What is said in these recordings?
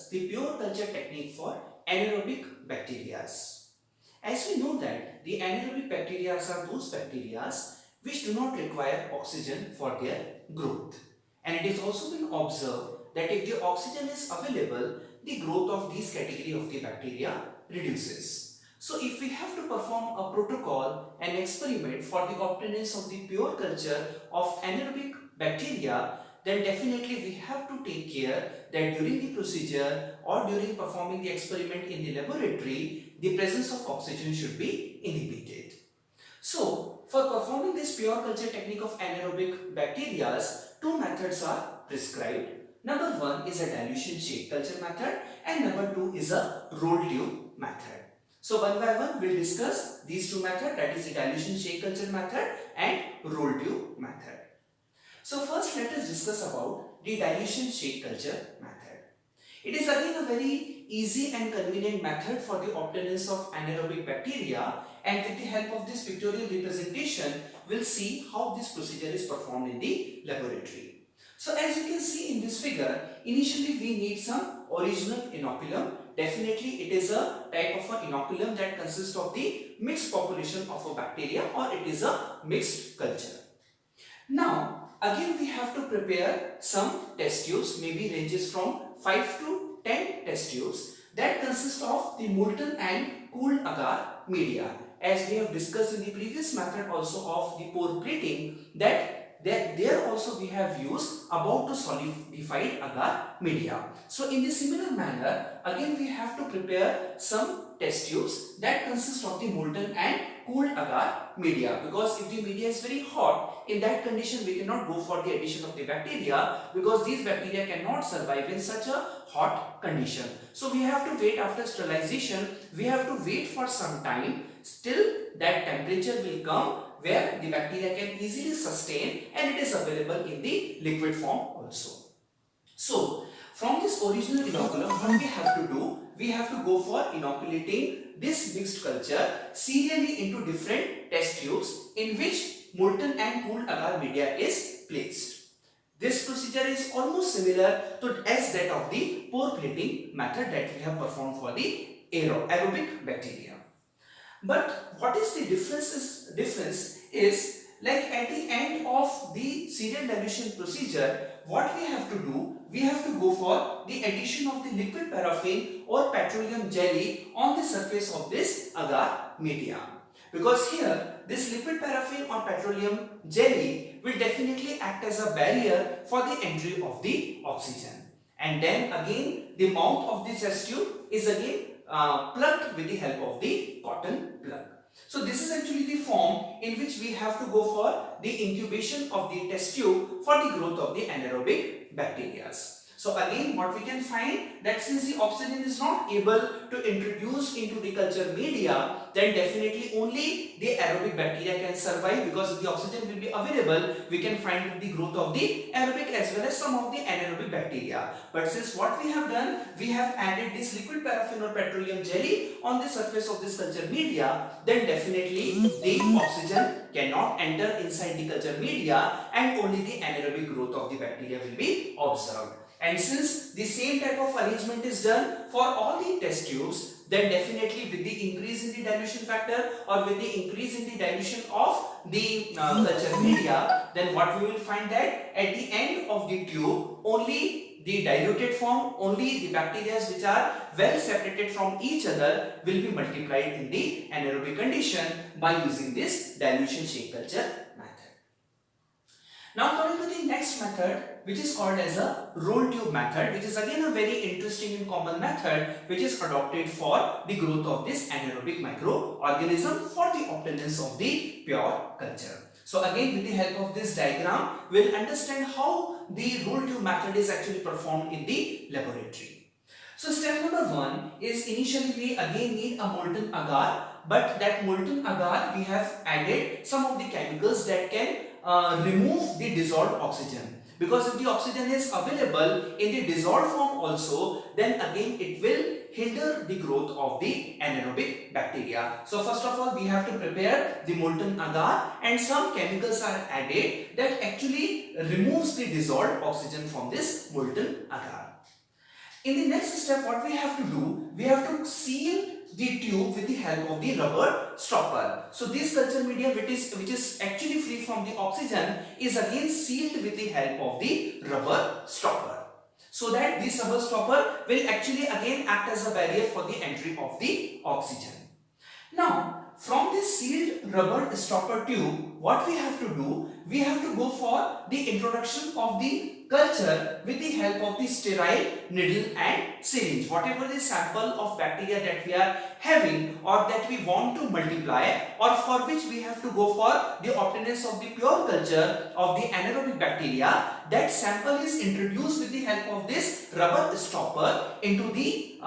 discuss the pure culture technique for anaerobic bacteria. As we know that the anaerobic bacteria are those bacteria which do not require oxygen for their growth. And it has also been observed that if the oxygen is available, the growth of these category of the bacteria reduces. So if we have to perform a protocol, an experiment for the obtainance of the pure culture of anaerobic bacteria, then definitely we have to take care that during the procedure or during performing the experiment in the laboratory, the presence of oxygen should be inhibited. So, for performing this pure culture technique of anaerobic bacteria, two methods are prescribed. Number one is a dilution shake culture method and number two is a roll tube method. So, one by one we will discuss these two methods, that is the dilution shake culture method and roll tube method. So first let us discuss about the dilution shake culture method. It is again a very easy and convenient method for the obtainance of anaerobic bacteria, and with the help of this pictorial representation, we'll see how this procedure is performed in the laboratory. So as you can see in this figure, initially we need some original inoculum. Definitely it is a type of an inoculum that consists of the mixed population of a bacteria, or it is a mixed culture. Now again we have to prepare some test tubes, maybe ranges from 5 to 10 test tubes that consist of the molten and cooled agar media. As we have discussed in the previous method also of the pore plating, that there also we have used about to solidified agar media. So in the similar manner, again we have to prepare some test tubes that consist of the molten and cooled agar media, because if the media is very hot, in that condition we cannot go for the addition of the bacteria, because these bacteria cannot survive in such a hot condition. So we have to wait after sterilization, we have to wait for some time till that temperature will come where the bacteria can easily sustain and it is available in the liquid form also. So from this original inoculum, what we have to do, we have to go for inoculating this mixed culture serially into different test tubes in which molten and cooled agar media is placed. This procedure is almost similar to as that of the pore plating method that we have performed for the aerobic bacteria. But what is the difference is like at the end of the serial dilution procedure, what we have to do, we have to go for the addition of the liquid paraffin or petroleum jelly on the surface of this agar media. Because here this liquid paraffin or petroleum jelly will definitely act as a barrier for the entry of the oxygen. And then again the mouth of this test tube is again plugged with the help of the cotton plug. So this is actually the form in which we have to go for the incubation of the test tube for the growth of the anaerobic bacteria. So again what we can find that since the oxygen is not able to introduce into the culture media, then definitely only the aerobic bacteria can survive, because if the oxygen will be available, we can find the growth of the aerobic as well as some of the anaerobic bacteria. But since what we have done, we have added this liquid paraffin or petroleum jelly on the surface of this culture media, then definitely the oxygen cannot enter inside the culture media and only the anaerobic growth of the bacteria will be observed. And since the same type of arrangement is done for all the test tubes, then definitely with the increase in the dilution factor or with the increase in the dilution of the culture media, then what we will find that at the end of the tube, only the diluted form, only the bacteria which are well separated from each other will be multiplied in the anaerobic condition by using this dilution shake culture method. Now coming to the next method, which is called as a roll tube method, which is again a very interesting and common method which is adopted for the growth of this anaerobic microorganism for the obtainance of the pure culture. So again with the help of this diagram, we will understand how the roll tube method is actually performed in the laboratory. So step number 1 is initially we again need a molten agar, but that molten agar we have added some of the chemicals that can remove the dissolved oxygen, because if the oxygen is available in the dissolved form also, then again it will hinder the growth of the anaerobic bacteria. So first of all we have to prepare the molten agar and some chemicals are added that actually removes the dissolved oxygen from this molten agar. In the next step, what we have to do, we have to seal the tube with the help of the rubber stopper. So this culture media which is actually free from the oxygen is again sealed with the help of the rubber stopper. So that this rubber stopper will actually again act as a barrier for the entry of the oxygen. Now, from this sealed rubber stopper tube, what we have to do, we have to go for the introduction of the culture with the help of the sterile needle and syringe. Whatever the sample of bacteria that we are having or that we want to multiply, or for which we have to go for the obtainance of the pure culture of the anaerobic bacteria, that sample is introduced with the help of this rubber stopper into the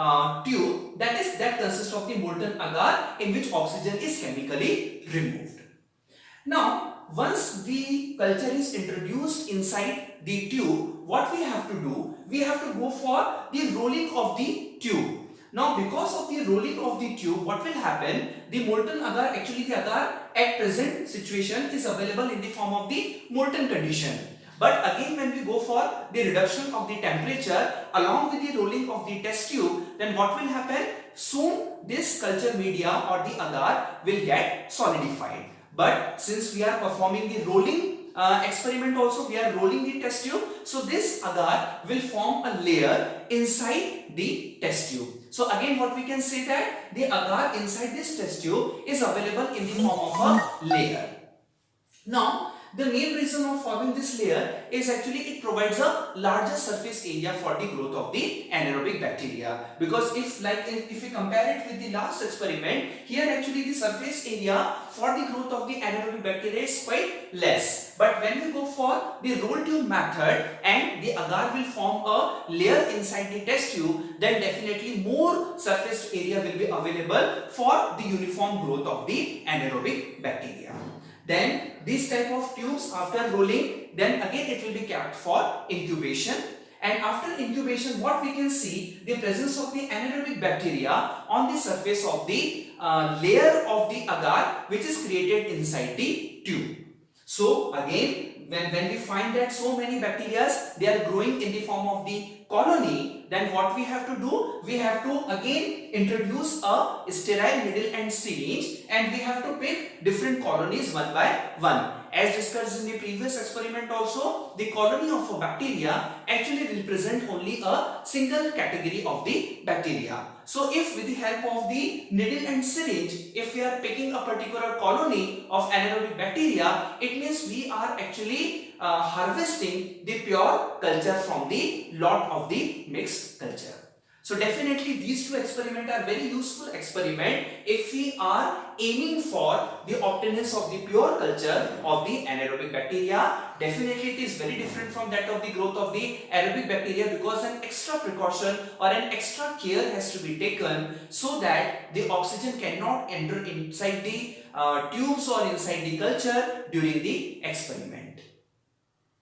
tube that consists of the molten agar in which oxygen is chemically removed. Now, once the culture is introduced inside the tube, what we have to do, we have to go for the rolling of the tube. Now, because of the rolling of the tube, what will happen? The molten agar, actually the agar at present situation is available in the form of the molten condition. But again, when we go for the reduction of the temperature along with the rolling of the test tube, then what will happen? Soon this culture media or the agar will get solidified. But since we are performing the rolling experiment also, we are rolling the test tube, so this agar will form a layer inside the test tube. So again, what we can say that the agar inside this test tube is available in the form of a layer. Now, the main reason of forming this layer is actually it provides a larger surface area for the growth of the anaerobic bacteria. Because if we compare it with the last experiment, here actually the surface area for the growth of the anaerobic bacteria is quite less. But when we go for the roll tube method and the agar will form a layer inside the test tube, then definitely more surface area will be available for the uniform growth of the anaerobic bacteria. Then this type of tubes, after rolling, then again it will be kept for incubation. And after incubation, what we can see, the presence of the anaerobic bacteria on the surface of the layer of the agar which is created inside the tube. So again, when we find that so many bacteria, they are growing in the form of the colony, then what we have to do, we have to again introduce a sterile needle and syringe, and we have to pick different colonies one by one. As discussed in the previous experiment also, the colony of a bacteria actually represent only a single category of the bacteria. So if with the help of the needle and syringe, if we are picking a particular colony of anaerobic bacteria, it means we are actually harvesting the pure culture from the lot of the mixed culture. So definitely these two experiments are very useful experiment if we are aiming for the obtainance of the pure culture of the anaerobic bacteria. Definitely it is very different from that of the growth of the aerobic bacteria, because an extra precaution or an extra care has to be taken so that the oxygen cannot enter inside the tubes or inside the culture during the experiment.